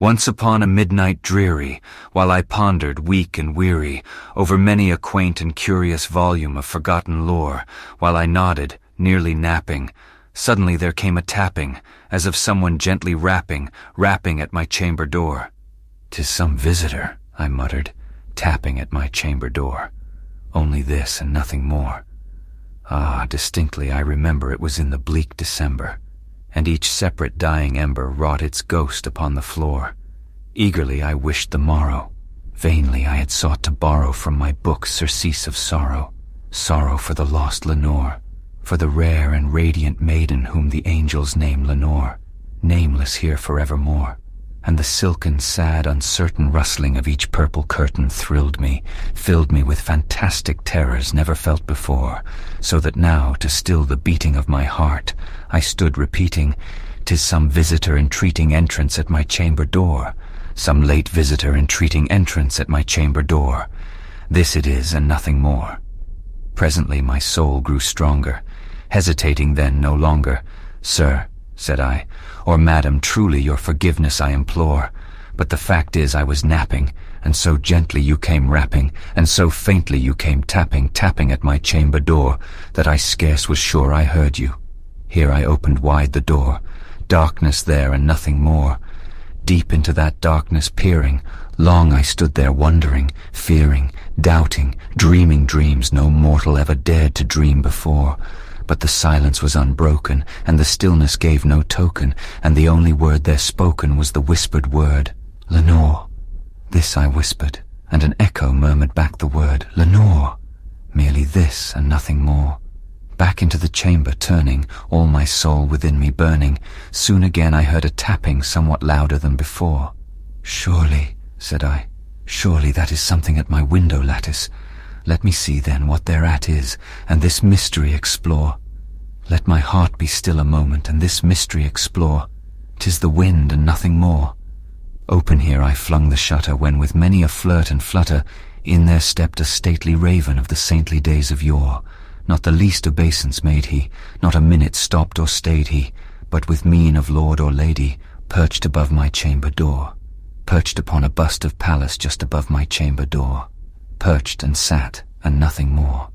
Once upon a midnight dreary, while I pondered, weak and weary, over many a quaint and curious volume of forgotten lore, while I nodded, nearly napping, suddenly there came a tapping, as of someone gently rapping at my chamber door. "'Tis some visitor," I muttered, tapping at my chamber door. Only this and nothing more. Ah, distinctly I remember it was in the bleak December, and each separate dying ember wrought its ghost upon the floor. Eagerly I wished the morrow. Vainly I had sought to borrow from my book surcease of sorrow, sorrow for the lost Lenore, for the rare and radiant maiden whom the angels name Lenore, nameless here forevermore. And the silken, sad, uncertain rustling of each purple curtain thrilled me, filled me with fantastic terrors never felt before, so that now, to still the beating of my heart, I stood repeating, "'Tis some visitor entreating entrance at my chamber door, some late visitor entreating entrance at my chamber door. This it is and nothing more." Presently my soul grew stronger, hesitating then no longer. "Sir," said I, "or madam, truly your forgiveness I implore, but the fact is I was napping, and so gently you came rapping, and so faintly you came tapping at my chamber door, that I scarce was sure I heard you. Here I opened wide the door, darkness there and nothing more. Deep into that darkness peering, long I stood there wondering, fearing, doubting, dreaming dreams no mortal ever dared to dream before. But the silence was unbroken, and the stillness gave no token, and the only word there spoken was the whispered word, 'Lenore.' This I whispered, and an echo murmured back the word, 'Lenore.' Merely this and nothing more. Back into the chamber turning, all my soul within me burning, soon again I heard a tapping somewhat louder than before. "Surely," said I, "surely that is something at my window lattice. Let me see then what thereat is, and this mystery explore. Let my heart be still a moment, and this mystery explore. 'Tis the wind and nothing more." Open here I flung the shutter, when with many a flirt and flutter, in there stepped a stately raven of the saintly days of yore. Not the least obeisance made he, not a minute stopped or stayed he, but with mien of lord or lady, perched above my chamber door, perched upon a bust of Pallas just above my chamber door, perched and sat, and nothing more.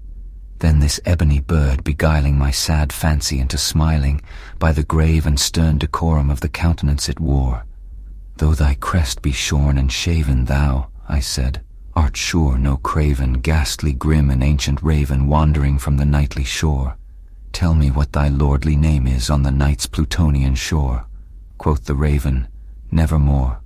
Then this ebony bird beguiling my sad fancy into smiling, by the grave and stern decorum of the countenance it wore. "Though thy crest be shorn and shaven, thou," I said, "art sure no craven, ghastly grim and ancient raven wandering from the nightly shore. Tell me what thy lordly name is on the night's Plutonian shore." Quoth the raven, "Nevermore."